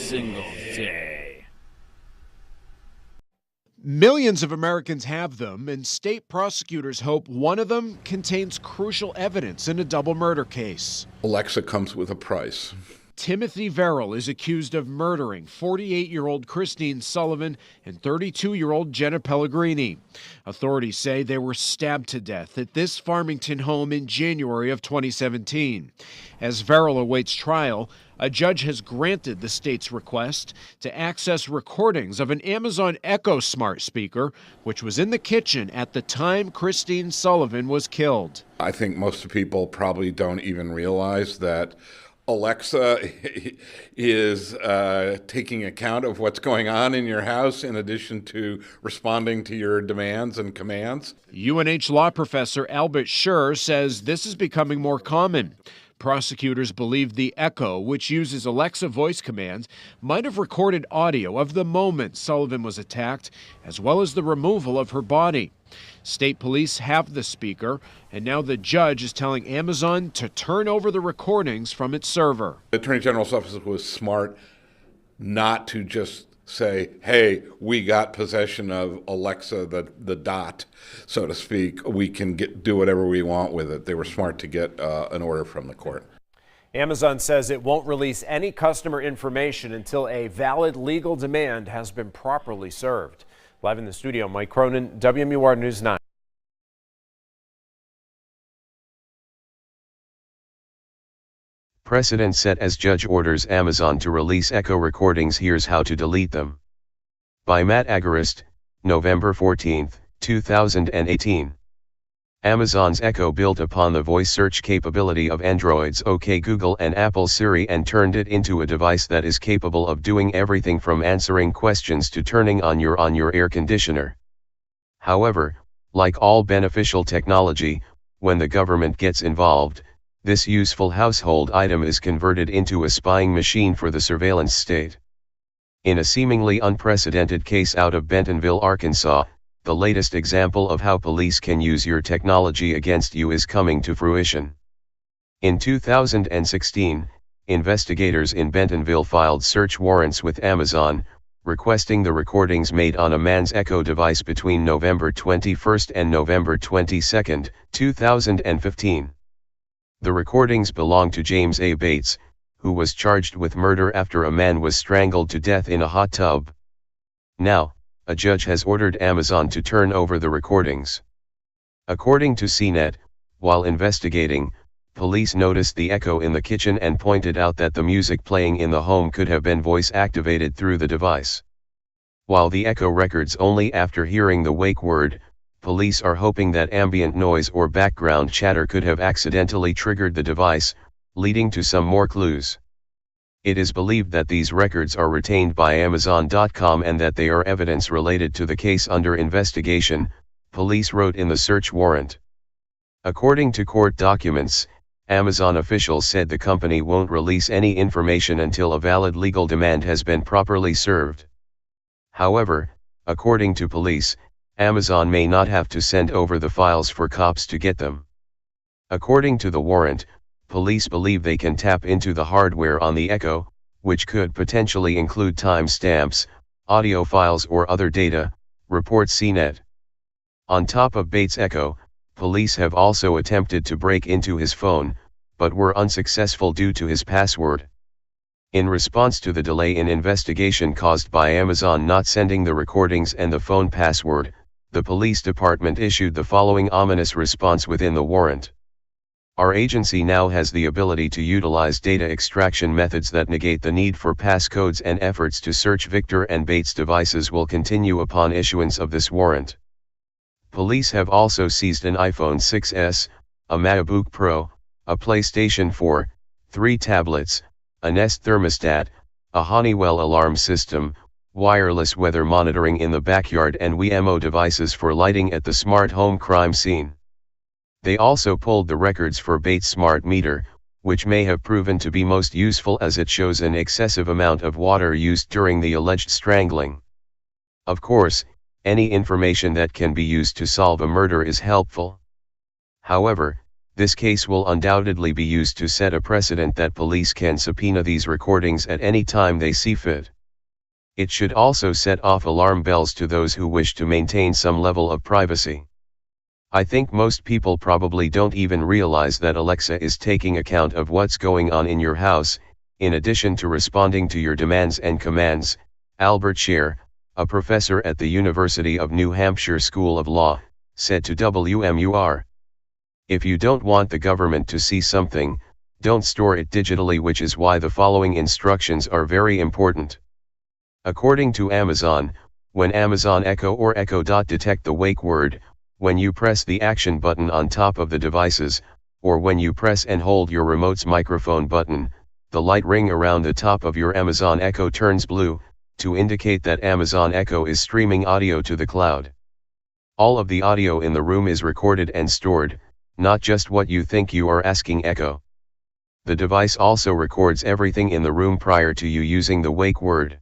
single day. Millions of Americans have them, and state prosecutors hope one of them contains crucial evidence in a double murder case. Alexa comes with a price. Timothy Verrill is accused of murdering 48-year-old Christine Sullivan and 32-year-old Jenna Pellegrini. Authorities say they were stabbed to death at this Farmington home in January of 2017. As Verrill awaits trial, a judge has granted the state's request to access recordings of an Amazon Echo smart speaker, which was in the kitchen at the time Christine Sullivan was killed. I think most people probably don't even realize that Alexa is taking account of what's going on in your house in addition to responding to your demands and commands. UNH law professor Albert Schur says this is becoming more common. Prosecutors believe the Echo, which uses Alexa voice commands, might have recorded audio of the moment Sullivan was attacked, as well as the removal of her body. State police have the speaker, and now the judge is telling Amazon to turn over the recordings from its server. The Attorney General's office was smart not to just say, hey, we got possession of Alexa, the dot, so to speak. We can do whatever we want with it. They were smart to get an order from the court. Amazon says it won't release any customer information until a valid legal demand has been properly served. Live in the studio, Mike Cronin, WMUR News 9. Precedent set as judge orders Amazon to release Echo recordings. Here's how to delete them. By Matt Agarist, November 14, 2018. Amazon's Echo built upon the voice search capability of Android's OK Google and Apple Siri and turned it into a device that is capable of doing everything from answering questions to turning on your air conditioner. However, like all beneficial technology, when the government gets involved, this useful household item is converted into a spying machine for the surveillance state. In a seemingly unprecedented case out of Bentonville, Arkansas, the latest example of how police can use your technology against you is coming to fruition. In 2016, investigators in Bentonville filed search warrants with Amazon, requesting the recordings made on a man's Echo device between November 21 and November 22, 2015. The recordings belong to James A. Bates, who was charged with murder after a man was strangled to death in a hot tub. Now, a judge has ordered Amazon to turn over the recordings. According to CNET, while investigating, police noticed the Echo in the kitchen and pointed out that the music playing in the home could have been voice activated through the device. While the Echo records only after hearing the wake word, police are hoping that ambient noise or background chatter could have accidentally triggered the device, leading to some more clues. It is believed that these records are retained by Amazon.com and that they are evidence related to the case under investigation, police wrote in the search warrant. According to court documents, Amazon officials said the company won't release any information until a valid legal demand has been properly served. However, according to police, Amazon may not have to send over the files for cops to get them. According to the warrant, police believe they can tap into the hardware on the Echo, which could potentially include timestamps, audio files or other data, reports CNET. On top of Bates' Echo, police have also attempted to break into his phone, but were unsuccessful due to his password. In response to the delay in investigation caused by Amazon not sending the recordings and the phone password, the police department issued the following ominous response within the warrant. Our agency now has the ability to utilize data extraction methods that negate the need for passcodes, and efforts to search Victor and Bates' devices will continue upon issuance of this warrant. Police have also seized an iPhone 6s, a MacBook Pro, a PlayStation 4, 3 tablets, a Nest thermostat, a Honeywell alarm system, wireless weather monitoring in the backyard and Wemo devices for lighting at the smart home crime scene. They also pulled the records for Bates' smart meter, which may have proven to be most useful as it shows an excessive amount of water used during the alleged strangling. Of course, any information that can be used to solve a murder is helpful. However, This case will undoubtedly be used to set a precedent that police can subpoena these recordings at any time they see fit. It should also set off alarm bells to those who wish to maintain some level of privacy. I think most people probably don't even realize that Alexa is taking account of what's going on in your house, in addition to responding to your demands and commands. Albert Scher, a professor at the University of New Hampshire School of Law, said to WMUR. If you don't want the government to see something, don't store it digitally, which is why the following instructions are very important. According to Amazon, when Amazon Echo or Echo Dot detect the wake word, when you press the action button on top of the devices, or when you press and hold your remote's microphone button, the light ring around the top of your Amazon Echo turns blue, to indicate that Amazon Echo is streaming audio to the cloud. All of the audio in the room is recorded and stored, not just what you think you are asking Echo. The device also records everything in the room prior to you using the wake word.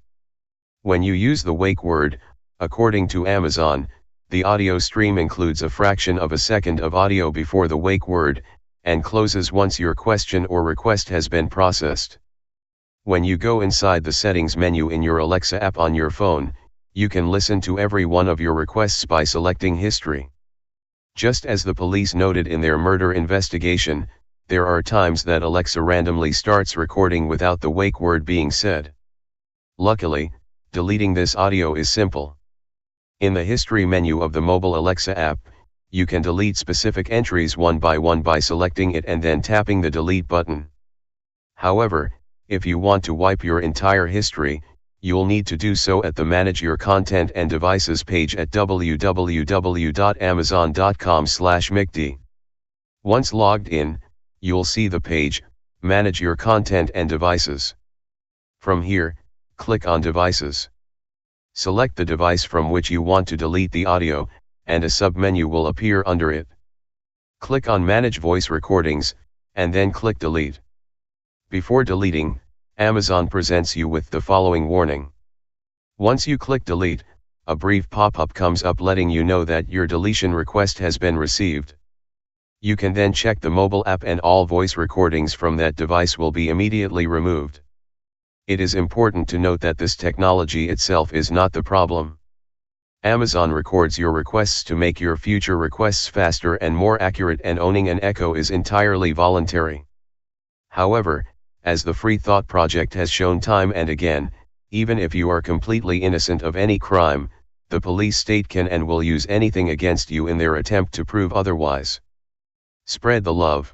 When you use the wake word, according to Amazon, the audio stream includes a fraction of a second of audio before the wake word, and closes once your question or request has been processed. When you go inside the settings menu in your Alexa app on your phone, you can listen to every one of your requests by selecting history. Just as the police noted in their murder investigation, there are times that Alexa randomly starts recording without the wake word being said. Luckily, deleting this audio is simple. In the history menu of the mobile Alexa app, you can delete specific entries one by selecting it and then tapping the delete button. However, if you want to wipe your entire history, you'll need to do so at the Manage Your Content and Devices page at www.amazon.com/McD. Once logged in, you'll see the page, Manage Your Content and Devices. From here, click on Devices. Select the device from which you want to delete the audio, and a submenu will appear under it. Click on Manage Voice Recordings, and then click Delete. Before deleting, Amazon presents you with the following warning. Once you click Delete, a brief pop-up comes up letting you know that your deletion request has been received. You can then check the mobile app and all voice recordings from that device will be immediately removed. It is important to note that this technology itself is not the problem. Amazon records your requests to make your future requests faster and more accurate, and owning an Echo is entirely voluntary. However, as the Free Thought Project has shown time and again, even if you are completely innocent of any crime, the police state can and will use anything against you in their attempt to prove otherwise. Spread the love.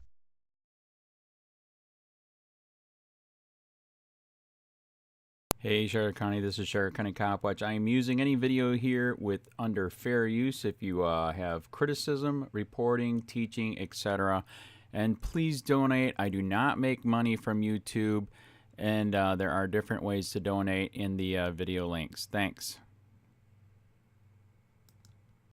Hey Sheriff County, this is Sheriff County COPWATCH. I am using any video here with under fair use if you have criticism, reporting, teaching, etc. And please donate. I do not make money from YouTube, and there are different ways to donate in the video links. Thanks.